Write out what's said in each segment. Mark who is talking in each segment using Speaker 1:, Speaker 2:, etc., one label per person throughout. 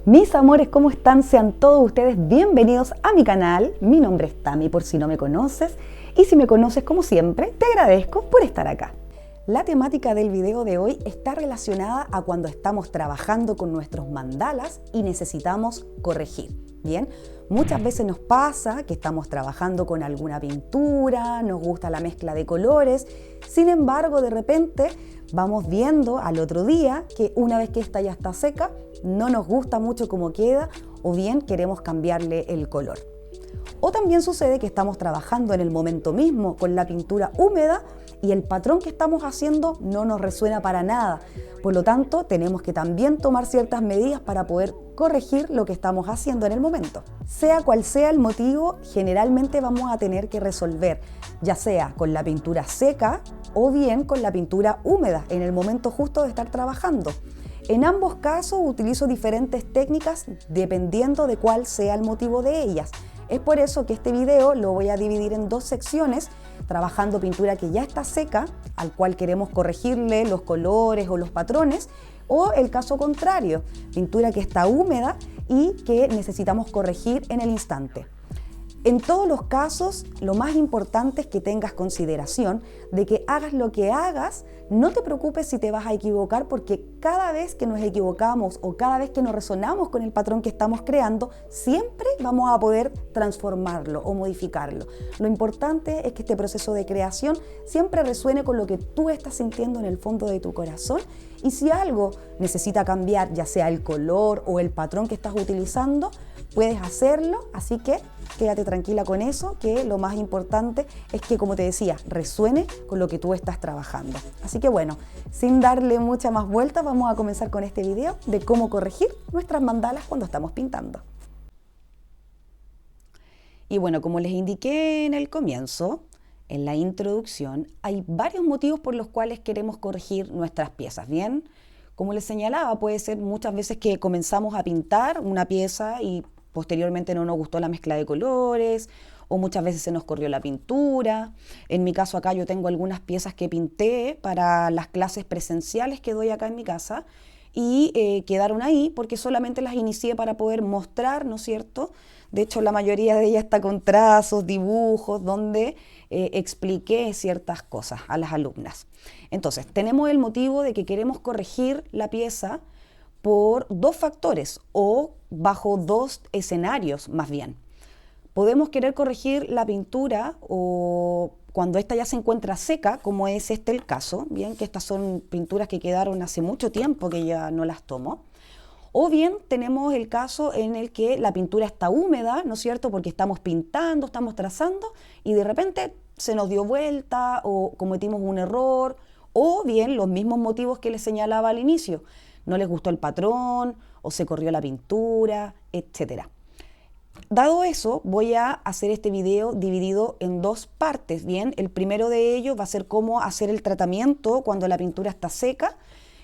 Speaker 1: Mis amores, ¿cómo están? Sean todos ustedes bienvenidos a mi canal. Mi nombre es Tami, por si no me conoces. Y si me conoces, como siempre, te agradezco por estar acá. La temática del video de hoy está relacionada a cuando estamos trabajando con nuestros mandalas y necesitamos corregir. Bien, muchas veces nos pasa que estamos trabajando con alguna pintura, nos gusta la mezcla de colores, sin embargo, de repente vamos viendo al otro día que una vez que esta ya está seca, no nos gusta mucho cómo queda o bien queremos cambiarle el color. O también sucede que estamos trabajando en el momento mismo con la pintura húmeda y el patrón que estamos haciendo no nos resuena para nada. Por lo tanto, tenemos que también tomar ciertas medidas para poder corregir lo que estamos haciendo en el momento. Sea cual sea el motivo, generalmente vamos a tener que resolver, ya sea con la pintura seca o bien con la pintura húmeda en el momento justo de estar trabajando. En ambos casos utilizo diferentes técnicas dependiendo de cuál sea el motivo de ellas. Es por eso que este video lo voy a dividir en dos secciones, trabajando pintura que ya está seca, al cual queremos corregirle los colores o los patrones, o el caso contrario, pintura que está húmeda y que necesitamos corregir en el instante. En todos los casos, lo más importante es que tengas consideración de que hagas lo que hagas, no te preocupes si te vas a equivocar, porque cada vez que nos equivocamos o cada vez que nos resonamos con el patrón que estamos creando, siempre vamos a poder transformarlo o modificarlo. Lo importante es que este proceso de creación siempre resuene con lo que tú estás sintiendo en el fondo de tu corazón, y si algo necesita cambiar, ya sea el color o el patrón que estás utilizando, puedes hacerlo, así que quédate tranquila con eso, que lo más importante es que, como te decía, resuene con lo que tú estás trabajando. Así que bueno, sin darle mucha más vuelta, vamos a comenzar con este video de cómo corregir nuestras mandalas cuando estamos pintando. Y bueno, como les indiqué en el comienzo, en la introducción, hay varios motivos por los cuales queremos corregir nuestras piezas, ¿bien? Como les señalaba, puede ser muchas veces que comenzamos a pintar una pieza y posteriormente no nos gustó la mezcla de colores, o muchas veces se nos corrió la pintura. En mi caso acá yo tengo algunas piezas que pinté para las clases presenciales que doy acá en mi casa y quedaron ahí porque solamente las inicié para poder mostrar, ¿no es cierto? De hecho, la mayoría de ellas está con trazos, dibujos, donde expliqué ciertas cosas a las alumnas. Entonces, tenemos el motivo de que queremos corregir la pieza por dos factores o bajo dos escenarios más bien. Podemos querer corregir la pintura o cuando esta ya se encuentra seca, como es este el caso, bien que estas son pinturas que quedaron hace mucho tiempo que ya no las tomo. O bien tenemos el caso en el que la pintura está húmeda, ¿no es cierto? Porque estamos pintando, estamos trazando y de repente se nos dio vuelta o cometimos un error, o bien los mismos motivos que les señalaba al inicio. No les gustó el patrón o se corrió la pintura, etc. Dado eso, voy a hacer este video dividido en dos partes, ¿bien? El primero de ellos va a ser cómo hacer el tratamiento cuando la pintura está seca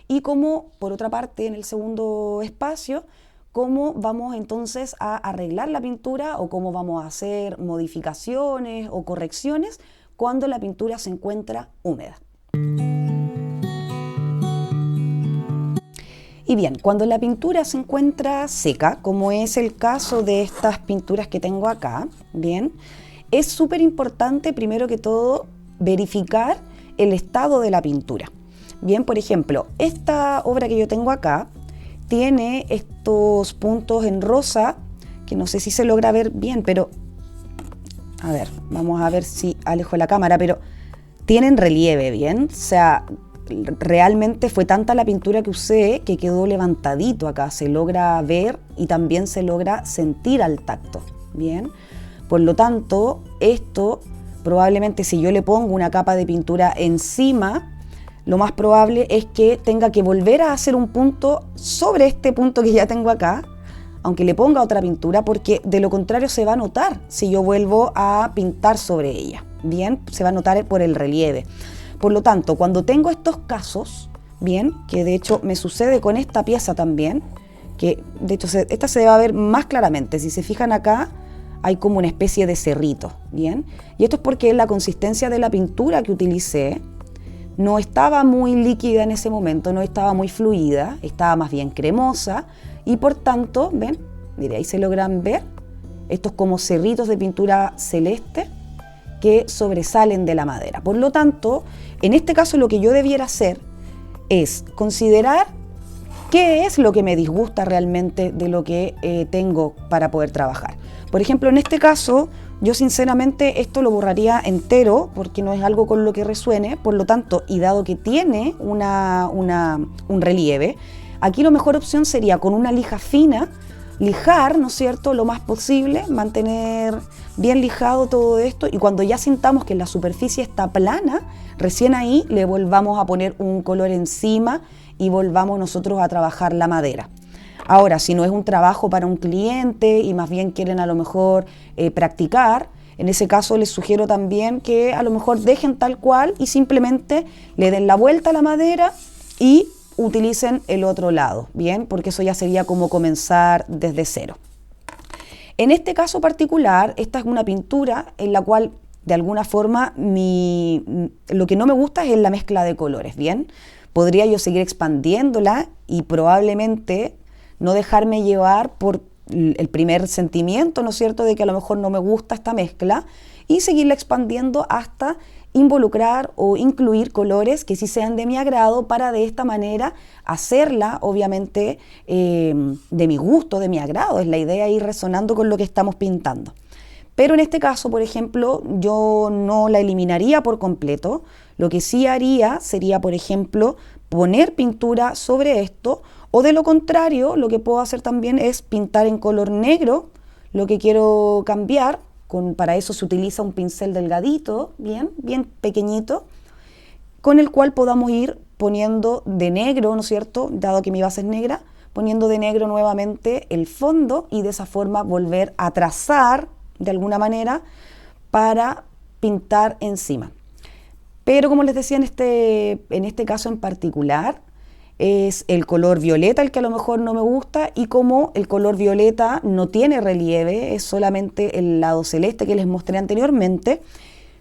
Speaker 1: y cómo, por otra parte, en el segundo espacio, cómo vamos entonces a arreglar la pintura o cómo vamos a hacer modificaciones o correcciones cuando la pintura se encuentra húmeda. Y bien, cuando la pintura se encuentra seca, como es el caso de estas pinturas que tengo acá, bien, es súper importante primero que todo verificar el estado de la pintura. Bien, por ejemplo, esta obra que yo tengo acá tiene estos puntos en rosa, que no sé si se logra ver bien, pero a ver, vamos a ver si alejo la cámara, pero tienen relieve, bien, o sea, realmente fue tanta la pintura que usé que quedó levantadito acá, se logra ver y también se logra sentir al tacto, bien. Por lo tanto, esto probablemente si yo le pongo una capa de pintura encima, lo más probable es que tenga que volver a hacer un punto sobre este punto que ya tengo acá, aunque le ponga otra pintura, porque de lo contrario se va a notar si yo vuelvo a pintar sobre ella, bien, se va a notar por el relieve. Por lo tanto, cuando tengo estos casos, bien, que de hecho me sucede con esta pieza también, que de hecho esta se va a ver más claramente, si se fijan acá hay como una especie de cerrito, bien, y esto es porque la consistencia de la pintura que utilicé no estaba muy líquida en ese momento, no estaba muy fluida, estaba más bien cremosa y por tanto, ven, mire, ahí se logran ver estos como cerritos de pintura celeste que sobresalen de la madera. Por lo tanto, en este caso lo que yo debiera hacer es considerar qué es lo que me disgusta realmente de lo que tengo para poder trabajar. Por ejemplo, en este caso, yo sinceramente esto lo borraría entero porque no es algo con lo que resuene, por lo tanto, y dado que tiene un relieve, aquí la mejor opción sería con una lija fina, lijar, ¿no es cierto?, lo más posible, mantener bien lijado todo esto, y cuando ya sintamos que la superficie está plana, recién ahí le volvamos a poner un color encima y volvamos nosotros a trabajar la madera. Ahora, si no es un trabajo para un cliente y más bien quieren a lo mejor practicar, en ese caso les sugiero también que a lo mejor dejen tal cual y simplemente le den la vuelta a la madera y utilicen el otro lado, ¿bien? Porque eso ya sería como comenzar desde cero. En este caso particular, esta es una pintura en la cual de alguna forma lo que no me gusta es la mezcla de colores, ¿bien? Podría yo seguir expandiéndola y probablemente no dejarme llevar por el primer sentimiento, ¿no es cierto?, de que a lo mejor no me gusta esta mezcla y seguirla expandiendo hasta involucrar o incluir colores que sí sean de mi agrado para de esta manera hacerla, obviamente, de mi gusto, de mi agrado. Es la idea ir resonando con lo que estamos pintando. Pero en este caso, por ejemplo, yo no la eliminaría por completo. Lo que sí haría sería, por ejemplo, poner pintura sobre esto, o de lo contrario, lo que puedo hacer también es pintar en color negro lo que quiero cambiar. Para eso se utiliza un pincel delgadito, bien pequeñito, con el cual podamos ir poniendo de negro, ¿no es cierto?, dado que mi base es negra, poniendo de negro nuevamente el fondo y de esa forma volver a trazar de alguna manera para pintar encima. Pero como les decía, en este caso en particular, es el color violeta el que a lo mejor no me gusta, y como el color violeta no tiene relieve, es solamente el lado celeste que les mostré anteriormente,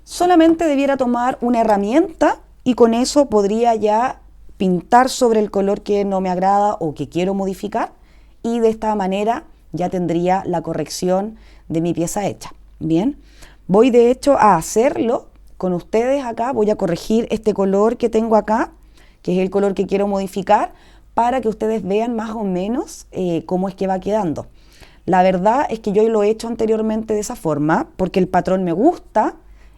Speaker 1: solamente debiera tomar una herramienta y con eso podría ya pintar sobre el color que no me agrada o que quiero modificar, y de esta manera ya tendría la corrección de mi pieza hecha. Bien, voy de hecho a hacerlo con ustedes acá, voy a corregir este color que tengo acá, que es el color que quiero modificar, para que ustedes vean más o menos cómo es que va quedando. La verdad es que yo lo he hecho anteriormente de esa forma, porque el patrón me gusta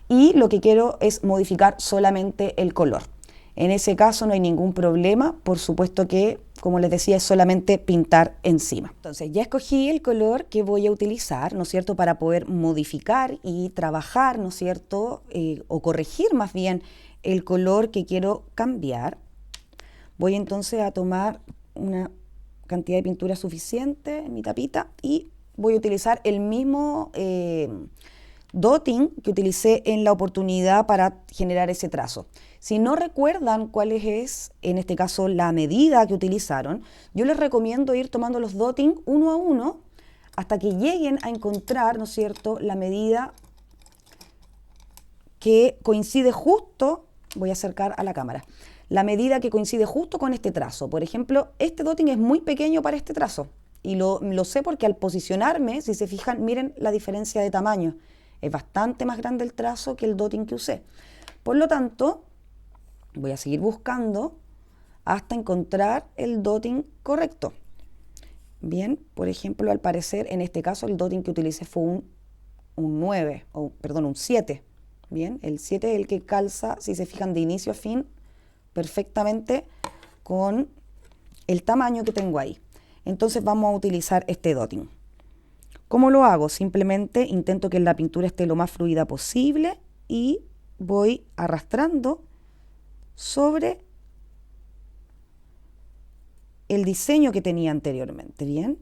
Speaker 1: y lo que quiero es modificar solamente el color. En ese caso no hay ningún problema, por supuesto que, como les decía, es solamente pintar encima. Entonces ya escogí el color que voy a utilizar, ¿no es cierto?, para poder modificar y trabajar, ¿no es cierto?, o corregir más bien el color que quiero cambiar. Voy entonces a tomar una cantidad de pintura suficiente en mi tapita y voy a utilizar el mismo dotting que utilicé en la oportunidad para generar ese trazo. Si no recuerdan cuál es, en este caso, la medida que utilizaron, yo les recomiendo ir tomando los dotting uno a uno hasta que lleguen a encontrar, ¿no es cierto?, la medida que coincide justo, voy a acercar a la cámara, la medida que coincide justo con este trazo. Por ejemplo, este dotting es muy pequeño para este trazo y lo sé porque al posicionarme, si se fijan, miren la diferencia de tamaño. Es bastante más grande el trazo que el dotting que usé. Por lo tanto, voy a seguir buscando hasta encontrar el dotting correcto. Bien, por ejemplo, al parecer, en este caso, el dotting que utilicé fue un 7. Bien, el 7 es el que calza, si se fijan, de inicio a fin, perfectamente con el tamaño que tengo ahí. Entonces vamos a utilizar este dotting. ¿Cómo lo hago? Simplemente intento que la pintura esté lo más fluida posible y voy arrastrando sobre el diseño que tenía anteriormente, ¿bien?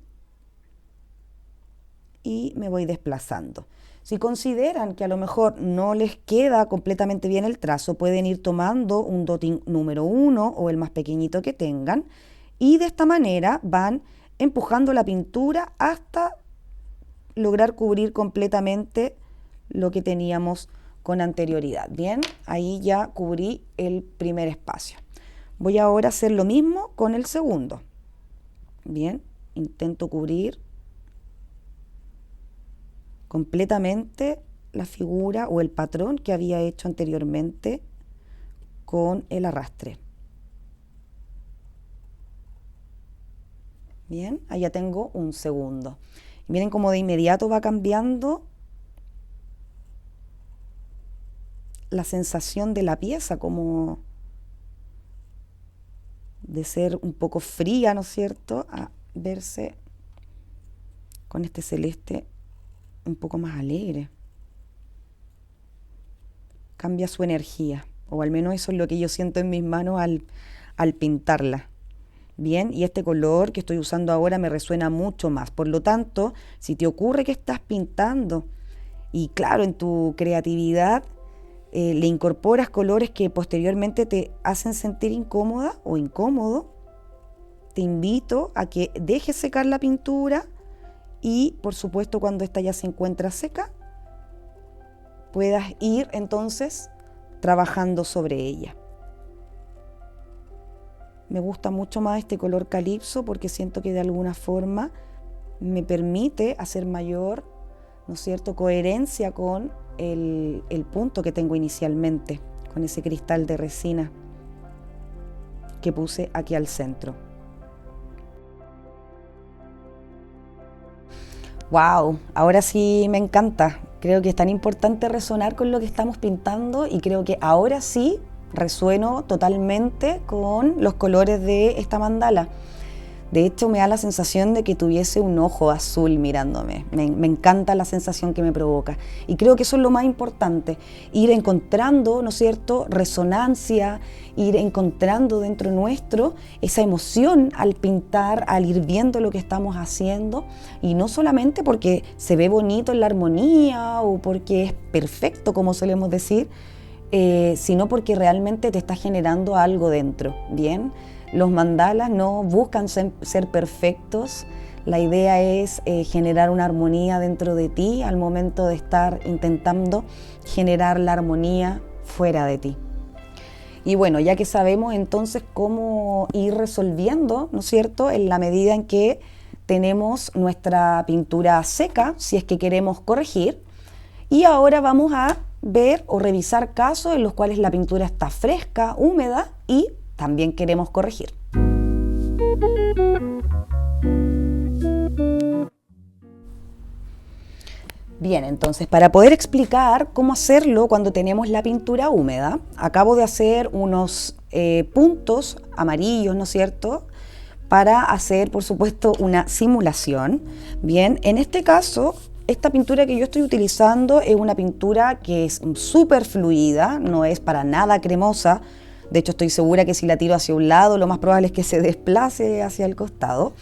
Speaker 1: Y me voy desplazando. Si consideran que a lo mejor no les queda completamente bien el trazo, pueden ir tomando un dotting número 1 o el más pequeñito que tengan, y de esta manera van empujando la pintura hasta lograr cubrir completamente lo que teníamos con anterioridad. Bien, ahí ya cubrí el primer espacio. Voy ahora a hacer lo mismo con el segundo. Bien, intento cubrir completamente la figura o el patrón que había hecho anteriormente con el arrastre. Bien, ahí ya tengo un segundo. Miren cómo de inmediato va cambiando la sensación de la pieza, como de ser un poco fría, ¿no es cierto?, a verse con este celeste un poco más alegre. Cambia su energía, o al menos eso es lo que yo siento en mis manos al pintarla. Bien, y este color que estoy usando ahora me resuena mucho más. Por lo tanto, si te ocurre que estás pintando y claro, en tu creatividad le incorporas colores que posteriormente te hacen sentir incómoda o incómodo, te invito a que dejes secar la pintura y, por supuesto, cuando esta ya se encuentra seca, puedas ir entonces trabajando sobre ella. Me gusta mucho más este color calipso porque siento que de alguna forma me permite hacer mayor, ¿no es cierto?, coherencia con el punto que tengo inicialmente, con ese cristal de resina que puse aquí al centro. ¡Wow! Ahora sí me encanta. Creo que es tan importante resonar con lo que estamos pintando y creo que ahora sí resueno totalmente con los colores de esta mandala. De hecho, me da la sensación de que tuviese un ojo azul mirándome. Me encanta la sensación que me provoca. Y creo que eso es lo más importante, ir encontrando, ¿no es cierto?, resonancia, ir encontrando dentro nuestro esa emoción al pintar, al ir viendo lo que estamos haciendo. Y no solamente porque se ve bonito en la armonía o porque es perfecto, como solemos decir, sino porque realmente te está generando algo dentro, ¿bien? Los mandalas no buscan ser perfectos, la idea es generar una armonía dentro de ti al momento de estar intentando generar la armonía fuera de ti. Y bueno, ya que sabemos entonces cómo ir resolviendo, ¿no es cierto?, en la medida en que tenemos nuestra pintura seca, si es que queremos corregir, y ahora vamos a ver o revisar casos en los cuales la pintura está fresca, húmeda y también queremos corregir. Bien, entonces para poder explicar cómo hacerlo cuando tenemos la pintura húmeda, acabo de hacer unos puntos amarillos, ¿no es cierto?, para hacer, por supuesto, una simulación. Bien, en este caso, esta pintura que yo estoy utilizando es una pintura que es súper fluida, no es para nada cremosa. De hecho, estoy segura que si la tiro hacia un lado, lo más probable es que se desplace hacia el costado.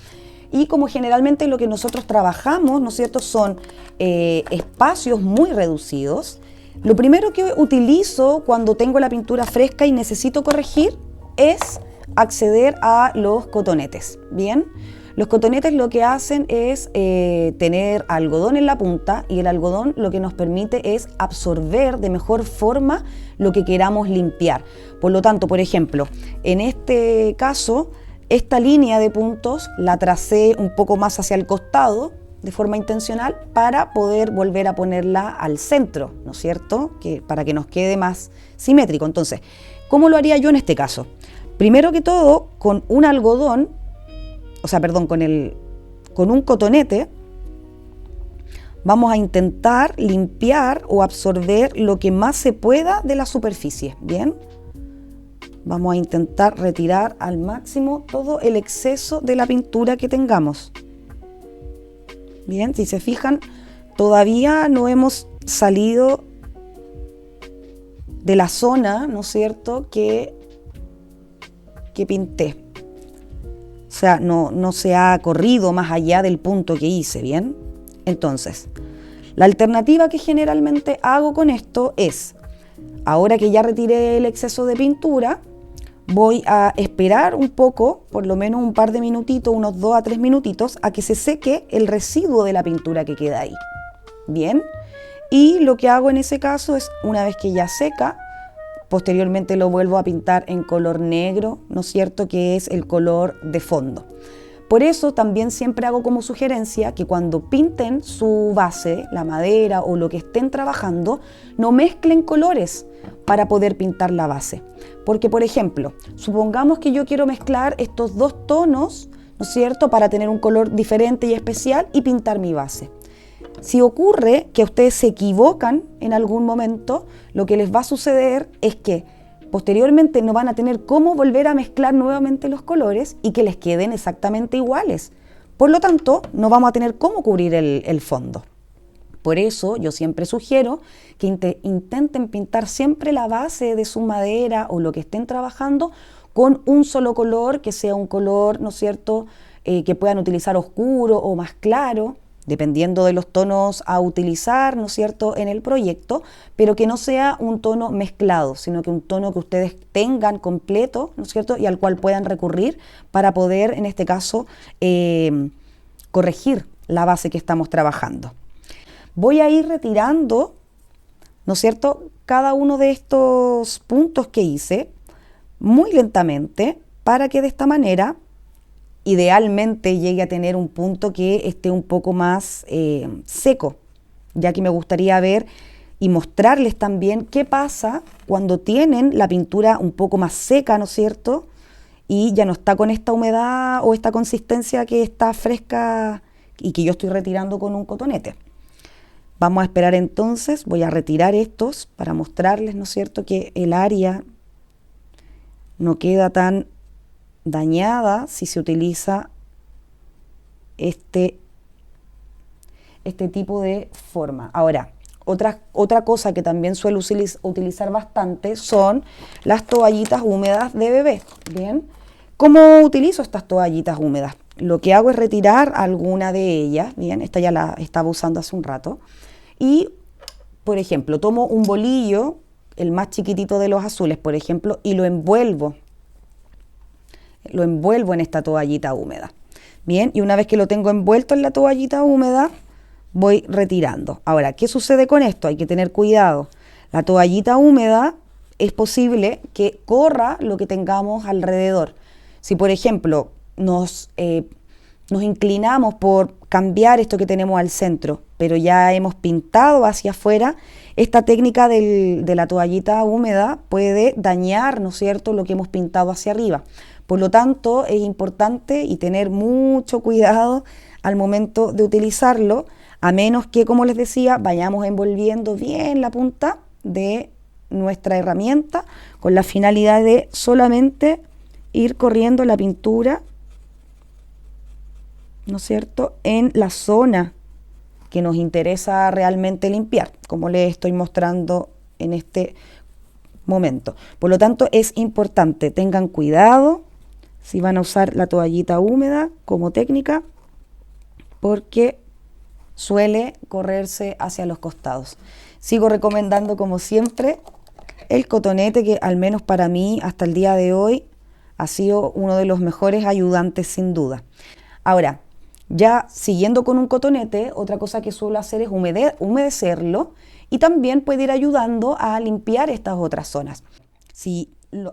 Speaker 1: Y como generalmente lo que nosotros trabajamos, ¿no es cierto?, son espacios muy reducidos. Lo primero que utilizo cuando tengo la pintura fresca y necesito corregir es acceder a los cotonetes. Bien, los cotonetes lo que hacen es tener algodón en la punta y el algodón lo que nos permite es absorber de mejor forma lo que queramos limpiar. Por lo tanto, por ejemplo, en este caso, esta línea de puntos la tracé un poco más hacia el costado de forma intencional para poder volver a ponerla al centro, ¿no es cierto?, para que nos quede más simétrico. Entonces, ¿cómo lo haría yo en este caso? Primero que todo, con un algodón, con un cotonete, vamos a intentar limpiar o absorber lo que más se pueda de la superficie, ¿bien? Vamos a intentar retirar al máximo todo el exceso de la pintura que tengamos. Bien, si se fijan, todavía no hemos salido de la zona, ¿no es cierto?, que pinté. O sea, no se ha corrido más allá del punto que hice, ¿bien? Entonces, la alternativa que generalmente hago con esto es, ahora que ya retiré el exceso de pintura, voy a esperar un poco, por lo menos un par de minutitos, unos 2 a 3 minutitos, a que se seque el residuo de la pintura que queda ahí. Bien, y lo que hago en ese caso es, una vez que ya seca, posteriormente lo vuelvo a pintar en color negro, ¿no es cierto?, que es el color de fondo. Por eso también siempre hago como sugerencia que cuando pinten su base, la madera o lo que estén trabajando, no mezclen colores para poder pintar la base. Porque, por ejemplo, supongamos que yo quiero mezclar estos dos tonos, ¿no es cierto?, para tener un color diferente y especial y pintar mi base. Si ocurre que ustedes se equivocan en algún momento, lo que les va a suceder es que posteriormente no van a tener cómo volver a mezclar nuevamente los colores y que les queden exactamente iguales. Por lo tanto, no vamos a tener cómo cubrir el fondo. Por eso yo siempre sugiero que intenten pintar siempre la base de su madera o lo que estén trabajando con un solo color, que sea un color, ¿no es cierto?, que puedan utilizar oscuro o más claro, dependiendo de los tonos a utilizar, ¿no es cierto?, en el proyecto, pero que no sea un tono mezclado, sino que un tono que ustedes tengan completo, ¿no es cierto?, y al cual puedan recurrir para poder, en este caso, corregir la base que estamos trabajando. Voy a ir retirando, ¿no es cierto?, cada uno de estos puntos que hice muy lentamente para que de esta manera idealmente llegue a tener un punto que esté un poco más seco, ya que me gustaría ver y mostrarles también qué pasa cuando tienen la pintura un poco más seca, ¿no es cierto?, y ya no está con esta humedad o esta consistencia que está fresca y que yo estoy retirando con un cotonete. Vamos a esperar entonces, voy a retirar estos para mostrarles, ¿no es cierto?, que el área no queda tan dañada si se utiliza este tipo de forma. Ahora, otra cosa que también suelo utilizar bastante son las toallitas húmedas de bebé. Bien, ¿cómo utilizo estas toallitas húmedas? Lo que hago es retirar alguna de ellas. Bien, esta ya la estaba usando hace un rato. Y, por ejemplo, tomo un bolillo, el más chiquitito de los azules, por ejemplo, y lo envuelvo en esta toallita húmeda. Bien, y una vez que lo tengo envuelto en la toallita húmeda, voy retirando. Ahora, ¿qué sucede con esto? Hay que tener cuidado. La toallita húmeda es posible que corra lo que tengamos alrededor. Si, por ejemplo, nos inclinamos por cambiar esto que tenemos al centro, pero ya hemos pintado hacia afuera, esta técnica de la toallita húmeda puede dañar, ¿no es cierto?, lo que hemos pintado hacia arriba. Por lo tanto, es importante y tener mucho cuidado al momento de utilizarlo, a menos que, como les decía, vayamos envolviendo bien la punta de nuestra herramienta con la finalidad de solamente ir corriendo la pintura, ¿no es cierto?, en la zona que nos interesa realmente limpiar, como les estoy mostrando en este momento. Por lo tanto, es importante, tengan cuidado si van a usar la toallita húmeda como técnica, porque suele correrse hacia los costados. Sigo recomendando, como siempre, el cotonete, que al menos para mí hasta el día de hoy ha sido uno de los mejores ayudantes sin duda. Ahora, ya siguiendo con un cotonete, otra cosa que suelo hacer es humedecerlo y también puede ir ayudando a limpiar estas otras zonas.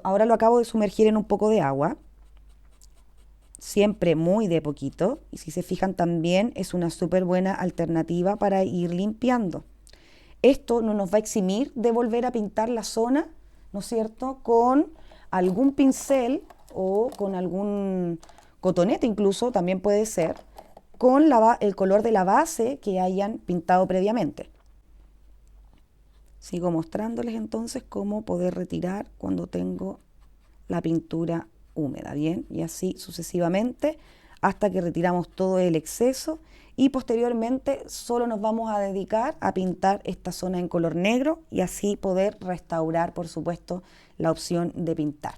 Speaker 1: Ahora lo acabo de sumergir en un poco de agua, siempre muy de poquito, y si se fijan también es una súper buena alternativa para ir limpiando. Esto no nos va a eximir de volver a pintar la zona, ¿no es cierto?, con algún pincel o con algún cotonete incluso, también puede ser, con el color de la base que hayan pintado previamente. Sigo mostrándoles entonces cómo poder retirar cuando tengo la pintura húmeda, bien, y así sucesivamente hasta que retiramos todo el exceso y posteriormente solo nos vamos a dedicar a pintar esta zona en color negro y así poder restaurar, por supuesto, la opción de pintar.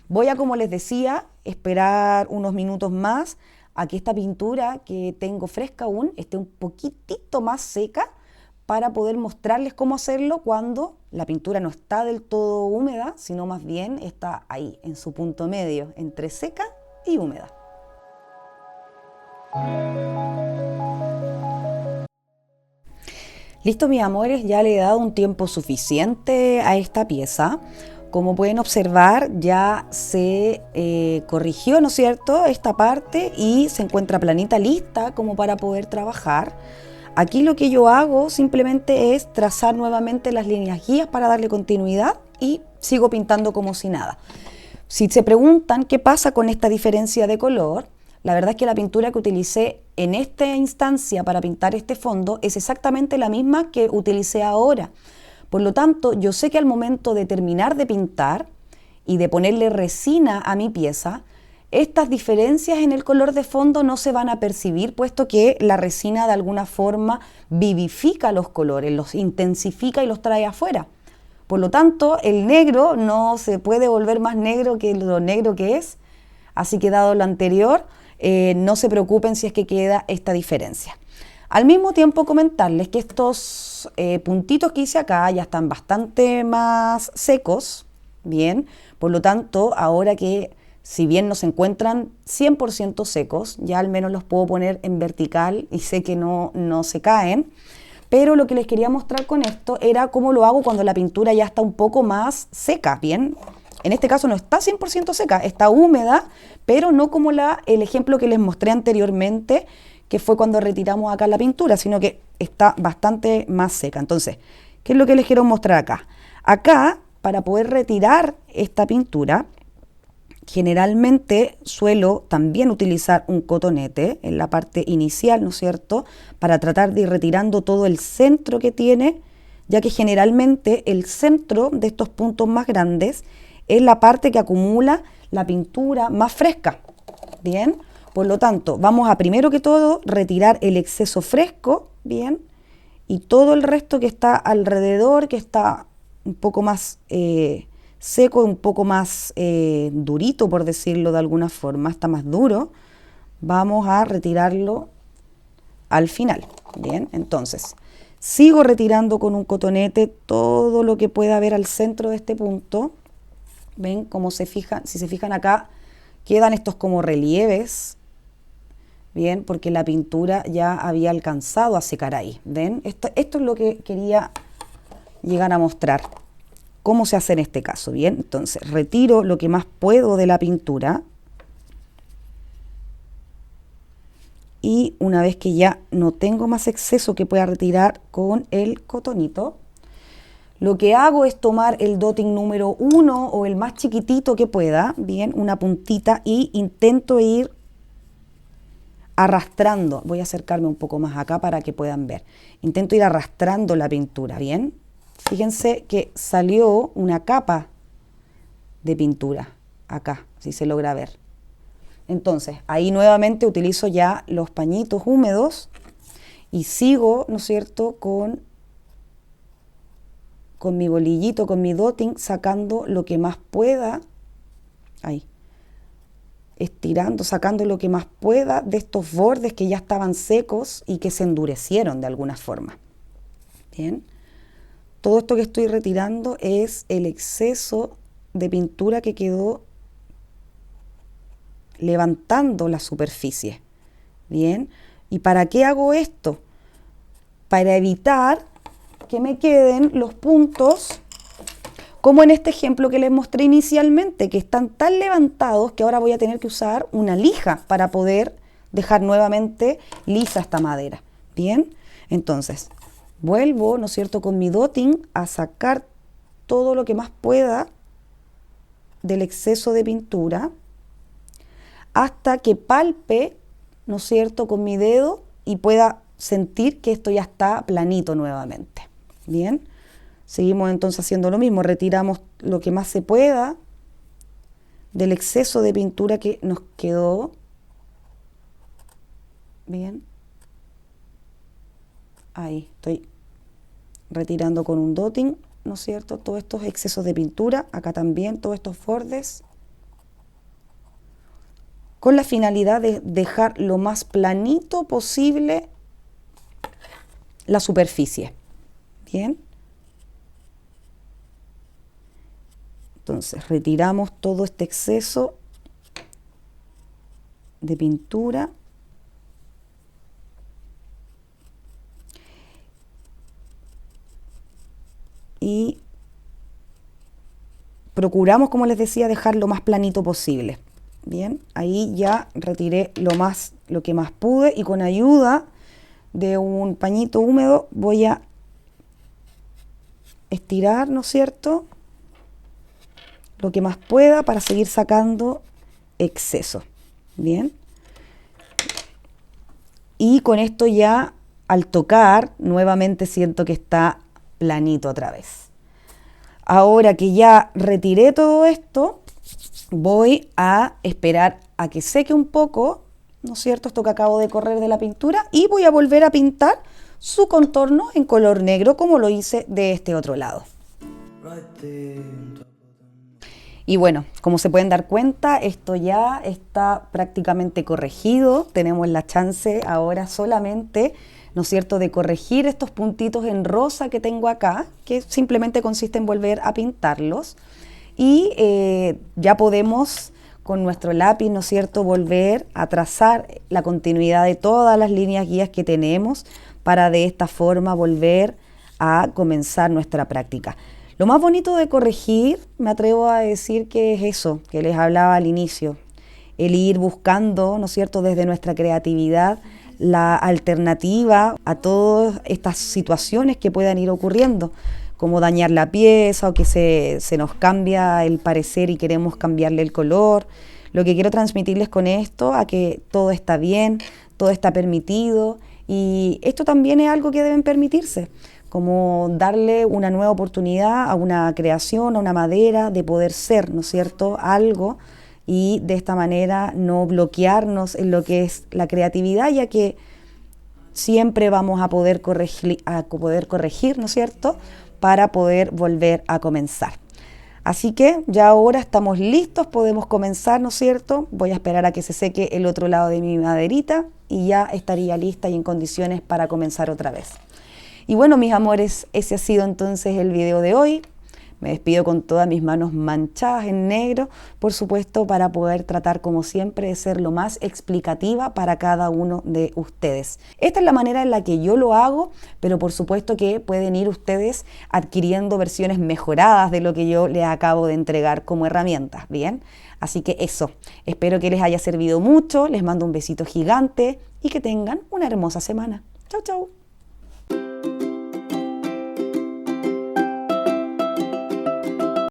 Speaker 1: Voy a, como les decía, esperar unos minutos más a que esta pintura que tengo fresca aún esté un poquitito más seca para poder mostrarles cómo hacerlo cuando la pintura no está del todo húmeda, sino más bien está ahí, en su punto medio, entre seca y húmeda. Listo, mis amores, ya le he dado un tiempo suficiente a esta pieza. como pueden observar, ya se corrigió, ¿no es cierto?, esta parte y se encuentra planita, lista como para poder trabajar. Aquí lo que yo hago simplemente es trazar nuevamente las líneas guías para darle continuidad y sigo pintando como si nada. Si se preguntan qué pasa con esta diferencia de color, la verdad es que la pintura que utilicé en esta instancia para pintar este fondo es exactamente la misma que utilicé ahora. Por lo tanto, yo sé que al momento de terminar de pintar y de ponerle resina a mi pieza, estas diferencias en el color de fondo no se van a percibir, puesto que la resina de alguna forma vivifica los colores, los intensifica y los trae afuera. Por lo tanto, el negro no se puede volver más negro que lo negro que es. Así que dado lo anterior, no se preocupen si es que queda esta diferencia. Al mismo tiempo comentarles que estos puntitos que hice acá ya están bastante más secos, bien, por lo tanto, ahora que si bien no se encuentran 100% secos, ya al menos los puedo poner en vertical y sé que no se caen, pero lo que les quería mostrar con esto era cómo lo hago cuando la pintura ya está un poco más seca, bien. En este caso no está 100% seca, está húmeda, pero no como el ejemplo que les mostré anteriormente, que fue cuando retiramos acá la pintura, sino que está bastante más seca. Entonces, ¿qué es lo que les quiero mostrar acá? Acá, para poder retirar esta pintura, generalmente suelo también utilizar un cotonete en la parte inicial, ¿no es cierto?, para tratar de ir retirando todo el centro que tiene, ya que generalmente el centro de estos puntos más grandes es la parte que acumula la pintura más fresca. Bien, por lo tanto, vamos a primero que todo retirar el exceso fresco, bien, y todo el resto que está alrededor, que está un poco más seco, un poco más durito, por decirlo de alguna forma, está más duro, vamos a retirarlo al final. Bien, entonces, sigo retirando con un cotonete todo lo que pueda haber al centro de este punto. Ven cómo se fijan, si se fijan acá, quedan estos como relieves, bien, porque la pintura ya había alcanzado a secar ahí. ¿Ven? Esto es lo que quería llegar a mostrar. ¿Cómo se hace en este caso? Bien, entonces retiro lo que más puedo de la pintura y una vez que ya no tengo más exceso que pueda retirar con el cotonito, lo que hago es tomar el dotting número 1 o el más chiquitito que pueda, bien, una puntita, y intento ir arrastrando. Voy a acercarme un poco más acá para que puedan ver. Intento ir arrastrando la pintura, bien. Fíjense que salió una capa de pintura acá, si se logra ver. Entonces, ahí nuevamente utilizo ya los pañitos húmedos y sigo, ¿no es cierto?, con mi bolillito, con mi dotting, sacando lo que más pueda, ahí, estirando, sacando lo que más pueda de estos bordes que ya estaban secos y que se endurecieron de alguna forma. Bien. Todo esto que estoy retirando es el exceso de pintura que quedó levantando la superficie. Bien. ¿Y para qué hago esto? Para evitar que me queden los puntos, como en este ejemplo que les mostré inicialmente, que están tan levantados que ahora voy a tener que usar una lija para poder dejar nuevamente lisa esta madera. Bien, entonces vuelvo, ¿no es cierto?, con mi dotting a sacar todo lo que más pueda del exceso de pintura hasta que palpe, ¿no es cierto?, con mi dedo y pueda sentir que esto ya está planito nuevamente. Bien, seguimos entonces haciendo lo mismo, retiramos lo que más se pueda del exceso de pintura que nos quedó. Bien, ahí estoy retirando con un dotting, ¿no es cierto?, todos estos excesos de pintura, acá también todos estos bordes, con la finalidad de dejar lo más planito posible la superficie. Bien. Entonces retiramos todo este exceso de pintura y procuramos, como les decía, dejar lo más planito posible. Bien, ahí ya retiré lo que más pude y con ayuda de un pañito húmedo voy a estirar, ¿no es cierto?, lo que más pueda para seguir sacando exceso. Bien. Y con esto ya, al tocar, nuevamente siento que está planito otra vez. Ahora que ya retiré todo esto, voy a esperar a que seque un poco, ¿no es cierto?, esto que acabo de correr de la pintura, y voy a volver a pintar su contorno en color negro como lo hice de este otro lado. Y bueno, como se pueden dar cuenta, esto ya está prácticamente corregido. Tenemos la chance ahora solamente, ¿no es cierto?, de corregir estos puntitos en rosa que tengo acá, que simplemente consiste en volver a pintarlos. Y ya podemos, con nuestro lápiz, ¿no es cierto?, volver a trazar la continuidad de todas las líneas guías que tenemos para de esta forma volver a comenzar nuestra práctica. Lo más bonito de corregir, me atrevo a decir que es eso, que les hablaba al inicio, el ir buscando, ¿no es cierto?, desde nuestra creatividad, la alternativa a todas estas situaciones que puedan ir ocurriendo, como dañar la pieza o que se nos cambia el parecer y queremos cambiarle el color. Lo que quiero transmitirles con esto, a que todo está bien, todo está permitido, y esto también es algo que deben permitirse, como darle una nueva oportunidad a una creación, a una madera, de poder ser, ¿no es cierto?, algo, y de esta manera no bloquearnos en lo que es la creatividad, ya que siempre vamos a poder corregir, ¿no es cierto?, para poder volver a comenzar. Así que ya ahora estamos listos, podemos comenzar, ¿no es cierto? Voy a esperar a que se seque el otro lado de mi maderita y ya estaría lista y en condiciones para comenzar otra vez. Y bueno, mis amores, ese ha sido entonces el video de hoy. Me despido con todas mis manos manchadas en negro, por supuesto, para poder tratar, como siempre, de ser lo más explicativa para cada uno de ustedes. Esta es la manera en la que yo lo hago, pero por supuesto que pueden ir ustedes adquiriendo versiones mejoradas de lo que yo les acabo de entregar como herramientas, ¿bien? Así que eso, espero que les haya servido mucho, les mando un besito gigante y que tengan una hermosa semana. Chau, chau.